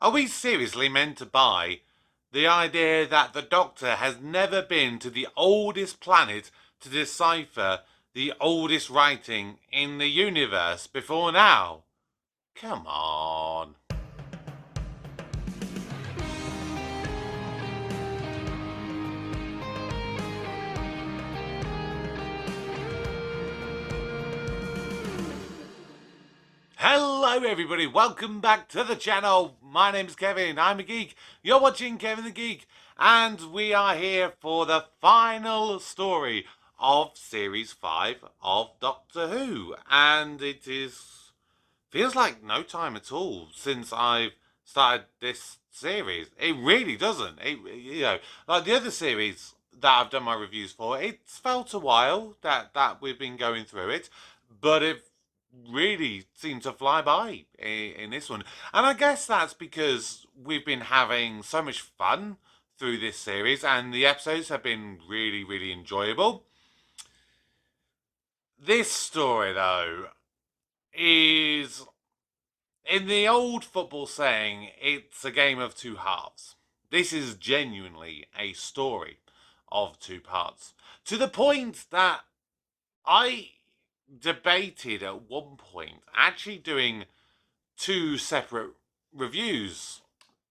Are we seriously meant to buy the idea that the Doctor has never been to the oldest planet to decipher the oldest writing in the universe before now? Come on. Hello everybody, welcome back to the channel. My name's Kevin, I'm a geek. You're watching Kevin the Geek, and we are here for the final story of Series 5 of Doctor Who. And feels like no time at all since I've started this series. It really doesn't. Like the other series that I've done my reviews for, it's felt a while that we've been going through it, but it really seemed to fly by in this one. And I guess that's because we've been having so much fun through this series and the episodes have been really, really enjoyable. This story, though, is, in the old football saying, it's a game of two halves. This is genuinely a story of two parts. To the point that I debated at one point actually doing two separate reviews,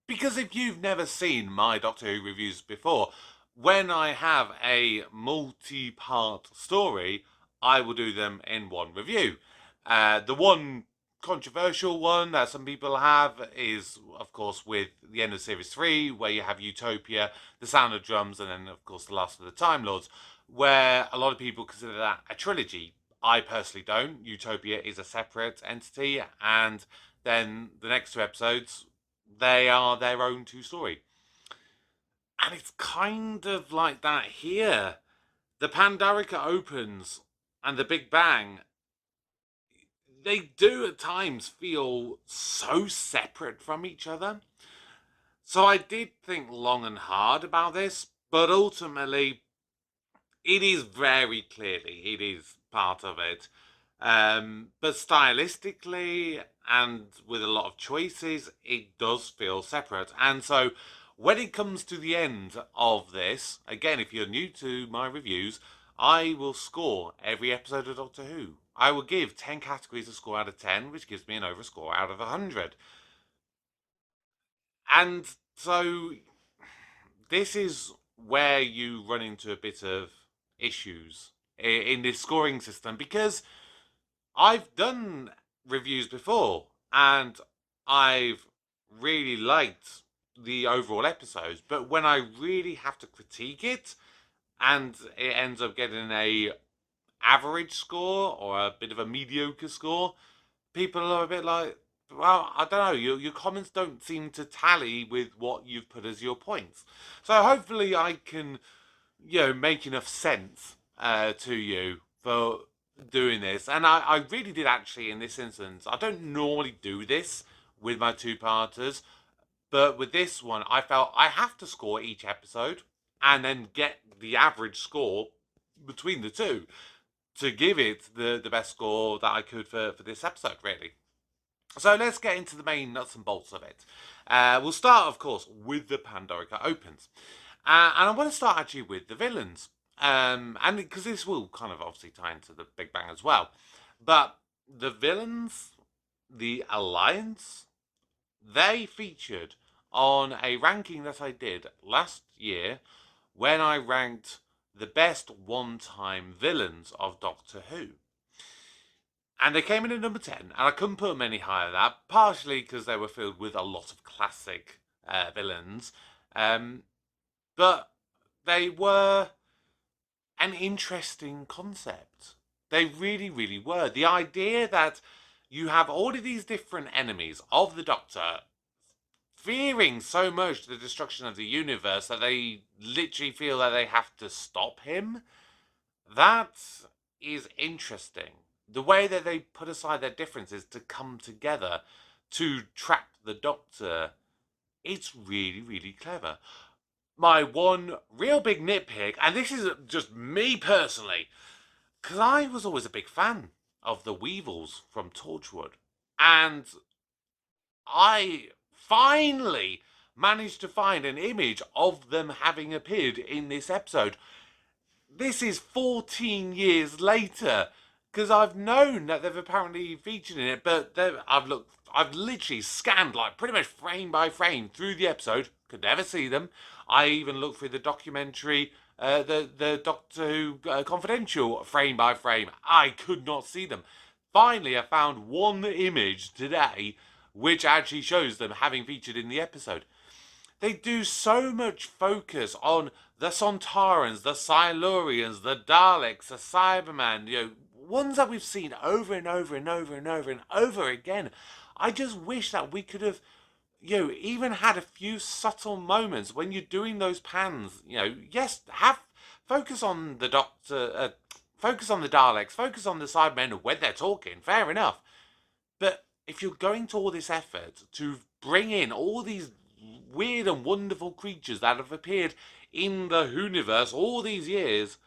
because if you've never seen my Doctor Who reviews before, when I have a multi-part story, I will do them in one review. The one controversial one that some people have is, of course, with the end of Series 3, where you have Utopia, The Sound of Drums, and then, of course, The Last of the Time Lords, where a lot of people consider that a trilogy. I personally don't. Utopia is a separate entity, and then the next two episodes, they are their own two story. And it's kind of like that here. The Pandorica opens and the Big Bang, they do at times feel so separate from each other. So I did think long and hard about this, but ultimately it is very clearly, it is part of it. But stylistically and with a lot of choices, it does feel separate. And so when it comes to the end of this, again, if you're new to my reviews, I will score every episode of Doctor Who. I will give 10 categories a score out of 10, which gives me an over score out of 100. And so this is where you run into a bit of issues in this scoring system, because I've done reviews before and I've really liked the overall episodes, but when I really have to critique it and it ends up getting a average score or a bit of a mediocre score, people are a bit like, well, I don't know, your comments don't seem to tally with what you've put as your points. So hopefully I can, make enough sense to you for doing this. And I really did actually in this instance. I don't normally do this with my two-parters, but with this one, I felt I have to score each episode and then get the average score between the two to give it the best score that I could for this episode, really. So let's get into the main nuts and bolts of it. We'll start, of course, with the Pandorica opens. And I want to start actually with the villains. And because this will kind of obviously tie into the Big Bang as well. But the villains, the Alliance, they featured on a ranking that I did last year when I ranked the best one-time villains of Doctor Who. And they came in at number 10, and I couldn't put them any higher than that, partially because they were filled with a lot of classic villains. But they were an interesting concept. They really, really were. The idea that you have all of these different enemies of the Doctor fearing so much the destruction of the universe that they literally feel that they have to stop him, that is interesting. The way that they put aside their differences to come together to trap the Doctor, it's really, really clever. My one real big nitpick, and this is just me personally, because I was always a big fan of the Weevils from Torchwood, and I finally managed to find an image of them having appeared in this episode. This is 14 years later, because I've known that they've apparently featured in it, but I've literally scanned like pretty much frame by frame through the episode, could never see them. I even looked through the documentary, the Doctor Who Confidential, frame by frame. I could not see them. Finally, I found one image today which actually shows them having featured in the episode. They do so much focus on the Sontarans, the Silurians, the Daleks, the Cyberman, ones that we've seen over and over and over and over and over again. I just wish that we could have, even had a few subtle moments when you're doing those pans. Yes, focus on the Doctor, focus on the Daleks, focus on the Cybermen when they're talking, fair enough. But if you're going to all this effort to bring in all these weird and wonderful creatures that have appeared in the Whoniverse all these years,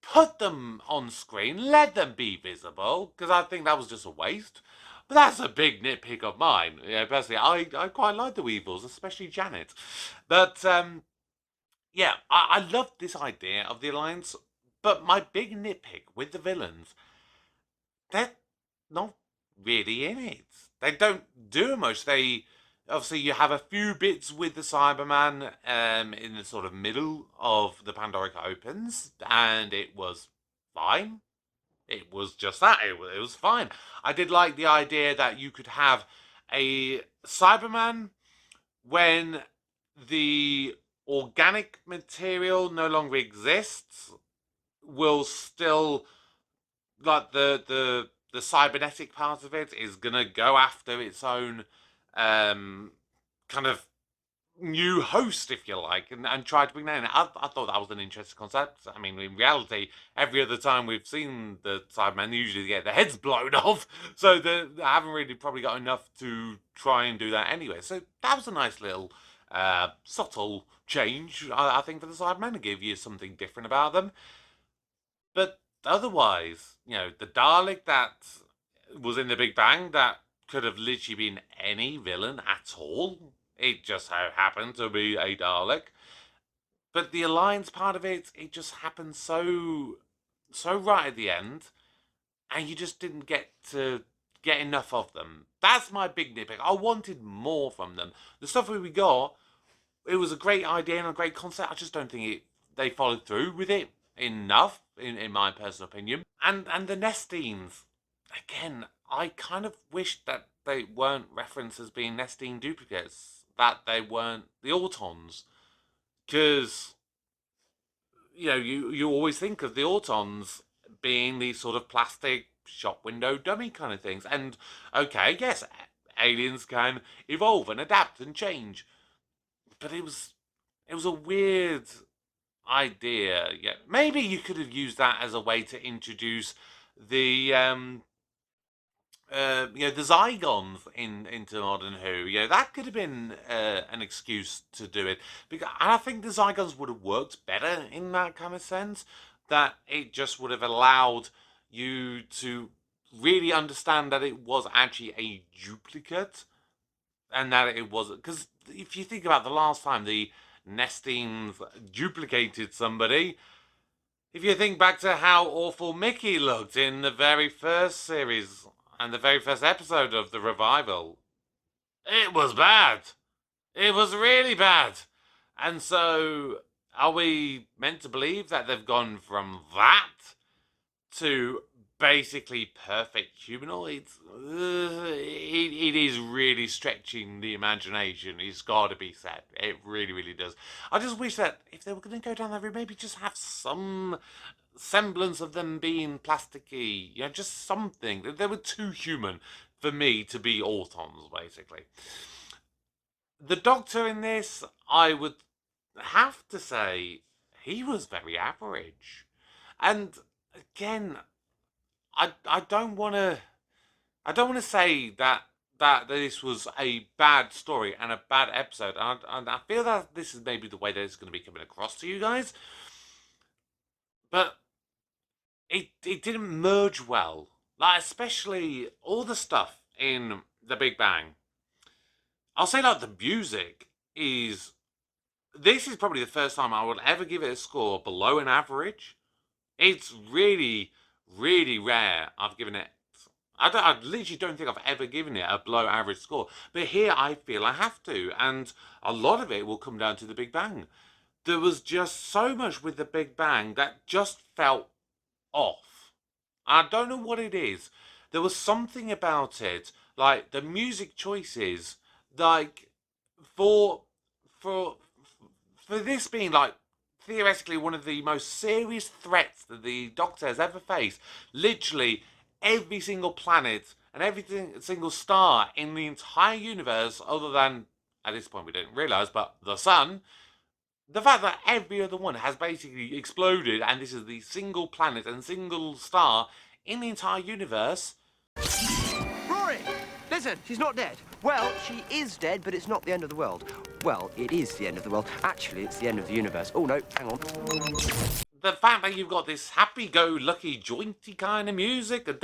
put them on screen, let them be visible, because I think that was just a waste. But that's a big nitpick of mine. Personally, I quite like the Weevils, especially Janet. But, I love this idea of the Alliance, but my big nitpick with the villains, they're not really in it. They don't do much. Obviously, you have a few bits with the Cyberman in the sort of middle of the Pandorica opens, and it was fine. It was just that. It was fine. I did like the idea that you could have a Cyberman when the organic material no longer exists, will still, like, the cybernetic part of it is gonna go after its own kind of new host, if you like, and try to bring that in. I thought that was an interesting concept. I mean, in reality, every other time we've seen the Cybermen, usually get their heads blown off, so they haven't really probably got enough to try and do that anyway. So that was a nice little subtle change, I think, for the Cybermen to give you something different about them. But otherwise, the Dalek that was in the Big Bang, that could have literally been any villain at all. It just so happened to be a Dalek. But the Alliance part of it, it just happened so right at the end, and you just didn't get to get enough of them. That's my big nitpick. I wanted more from them. The stuff that we got, it was a great idea and a great concept. I just don't think they followed through with it enough, in my personal opinion. And the Nestines, again, I kind of wish that they weren't referenced as being Nestine duplicates, that they weren't the Autons, because you always think of the Autons being these sort of plastic shop window dummy kind of things. And okay, yes, aliens can evolve and adapt and change, but it was a weird idea. Yeah, maybe you could have used that as a way to introduce the the Zygons into Modern Who. That could have been an excuse to do it, because I think the Zygons would have worked better in that kind of sense. That it just would have allowed you to really understand that it was actually a duplicate, and that it wasn't. Because if you think about the last time the Nestines duplicated somebody, if you think back to how awful Mickey looked in the very first series and the very first episode of the revival, it was bad. It was really bad. And so, are we meant to believe that they've gone from that to basically perfect humanoids? It is really stretching the imagination. It's got to be said. It really, really does. I just wish that if they were going to go down that route, maybe just have some semblance of them being plasticky. Just something. They were too human for me to be Autons, basically. The Doctor in this, I would have to say, he was very average. And again, I don't want to say that this was a bad story and a bad episode, and I feel that this is maybe the way that it's going to be coming across to you guys, but it didn't merge well. Like, especially all the stuff in the Big Bang. I'll say like the music is. This is probably the first time I would ever give it a score below an average. It's really, really rare I've given it. I literally don't think I've ever given it a below average score. But here I feel I have to. And a lot of it will come down to the Big Bang. There was just so much with the Big Bang that just felt off. I don't know what it is. There was something about it, like the music choices, like for for for this being like theoretically one of the most serious threats that the Doctor has ever faced. Literally every single planet and every single star in the entire universe, other than at this point we didn't realise, but the sun. The fact that every other one has basically exploded, and this is the single planet and single star in the entire universe. Rory! Listen, she's not dead. Well, she is dead, but it's not the end of the world. Well, it is the end of the world. Actually, it's the end of the universe. Oh, no, hang on. The fact that you've got this happy-go-lucky, jointy kind of music, as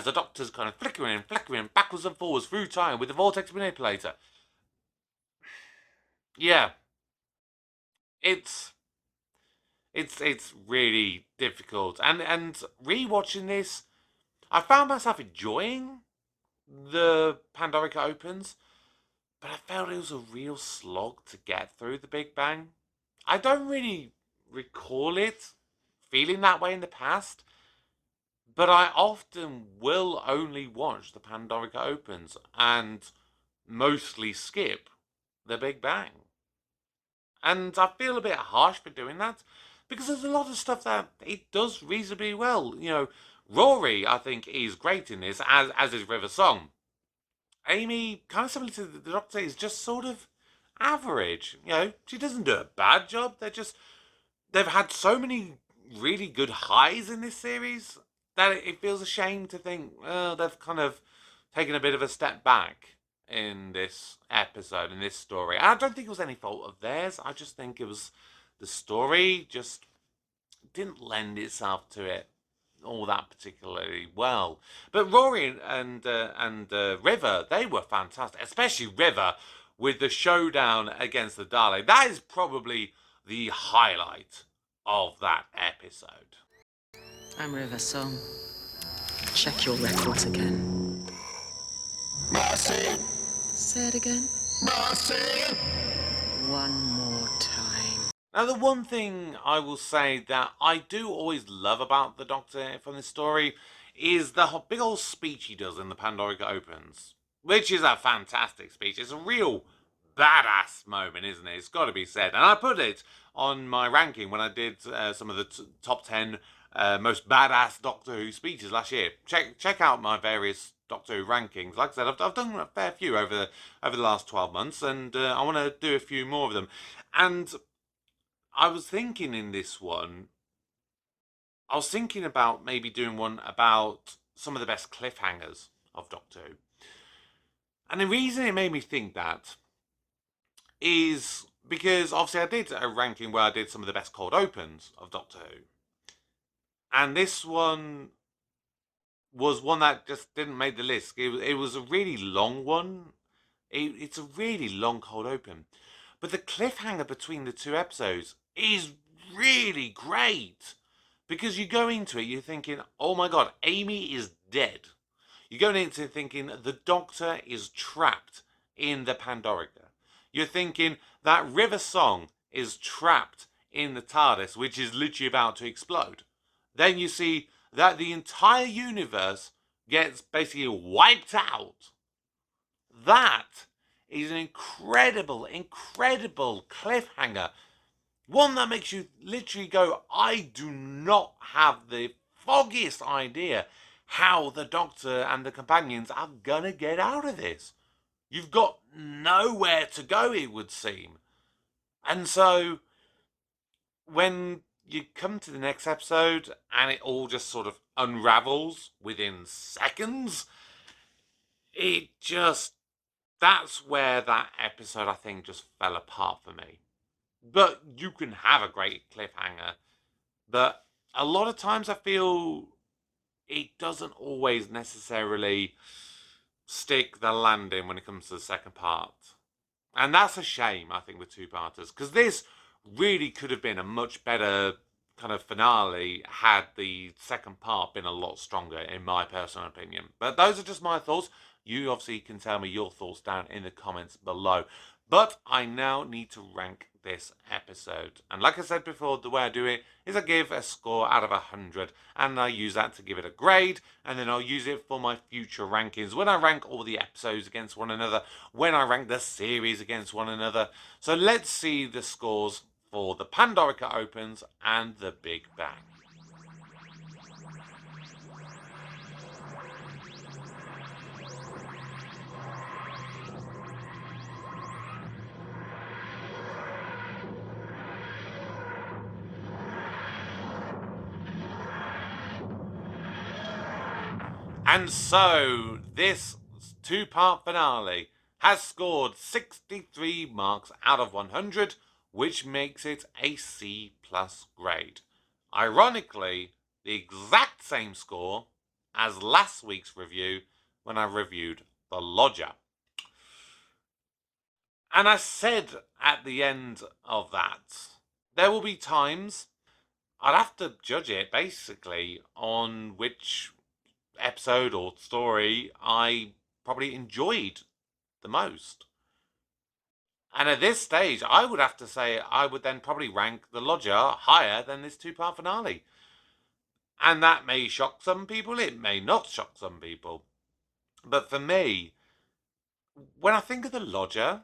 the Doctor's kind of flickering backwards and forwards through time with the vortex manipulator. Yeah, it's really difficult, and rewatching this, I found myself enjoying the Pandorica opens, but I felt it was a real slog to get through the Big Bang. I don't really recall it feeling that way in the past, but I often will only watch the Pandorica opens and mostly skip the Big Bang. And I feel a bit harsh for doing that, because there's a lot of stuff that it does reasonably well. You know, Rory, I think, is great in this, as is River Song. Amy, kind of similar to the Doctor, is just sort of average. You know, she doesn't do a bad job. They've had so many really good highs in this series that it feels a shame to think, they've kind of taken a bit of a step back in this episode, in this story. And I don't think it was any fault of theirs. I just think it was the story just didn't lend itself to it all that particularly well. But Rory and River, they were fantastic, especially River with the showdown against the Dalek. That is probably the highlight of that episode. I'm River Song. Check your records again. Mercy! Say it again. Mercy! One more time. Now, the one thing I will say that I do always love about the Doctor from this story is the big old speech he does in the Pandorica opens, which is a fantastic speech. It's a real badass moment, isn't it? It's got to be said. And I put it on my ranking when I did some of the top 10 most badass Doctor Who speeches last year. Check out my various Doctor Who rankings. Like I said, I've done a fair few over the last 12 months, and I want to do a few more of them. And I was thinking in this one, I was thinking about maybe doing one about some of the best cliffhangers of Doctor Who. And the reason it made me think that is because obviously I did a ranking where I did some of the best cold opens of Doctor Who. And this one was one that just didn't make the list. It was a really long one. It's a really long cold open. But the cliffhanger between the two episodes is really great. Because you go into it, you're thinking, oh my god, Amy is dead. You're going into thinking the Doctor is trapped in the Pandorica. You're thinking that River Song is trapped in the TARDIS, which is literally about to explode. Then you see that the entire universe gets basically wiped out. That is an incredible, incredible cliffhanger. One that makes you literally go, I do not have the foggiest idea how the Doctor and the companions are gonna get out of this. You've got nowhere to go, it would seem. And so, when you come to the next episode and it all just sort of unravels within seconds, that's where that episode, I think, just fell apart for me. But you can have a great cliffhanger. But a lot of times I feel it doesn't always necessarily stick the landing when it comes to the second part. And that's a shame, I think, with two-parters, because this really could have been a much better kind of finale had the second part been a lot stronger, in my personal opinion. But those are just my thoughts. You obviously can tell me your thoughts down in the comments below. But I now need to rank this episode. And like I said before, the way I do it is I give a score out of 100. And I use that to give it a grade. And then I'll use it for my future rankings. When I rank all the episodes against one another. When I rank the series against one another. So let's see the scores for the Pandorica Opens and the Big Bang. And so, this two-part finale has scored 63 marks out of 100, which makes it a C+ grade. Ironically, the exact same score as last week's review when I reviewed The Lodger. And I said at the end of that, there will be times I'd have to judge it basically on which episode or story I probably enjoyed the most. And at this stage, I would have to say I would then probably rank The Lodger higher than this two-part finale. And that may shock some people, it may not shock some people. But for me, when I think of The Lodger,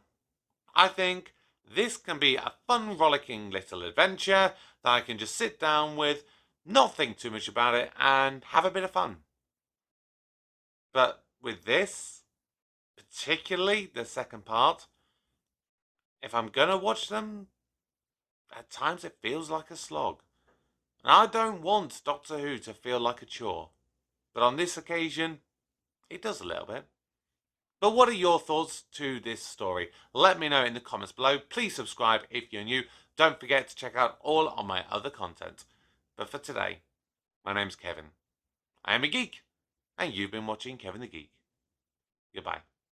I think this can be a fun, rollicking little adventure that I can just sit down with, not think too much about it, and have a bit of fun. But with this, particularly the second part, if I'm going to watch them, at times it feels like a slog. And I don't want Doctor Who to feel like a chore. But on this occasion, it does a little bit. But what are your thoughts to this story? Let me know in the comments below. Please subscribe if you're new. Don't forget to check out all of my other content. But for today, my name's Kevin. I am a geek. And you've been watching Kevin the Geek. Goodbye.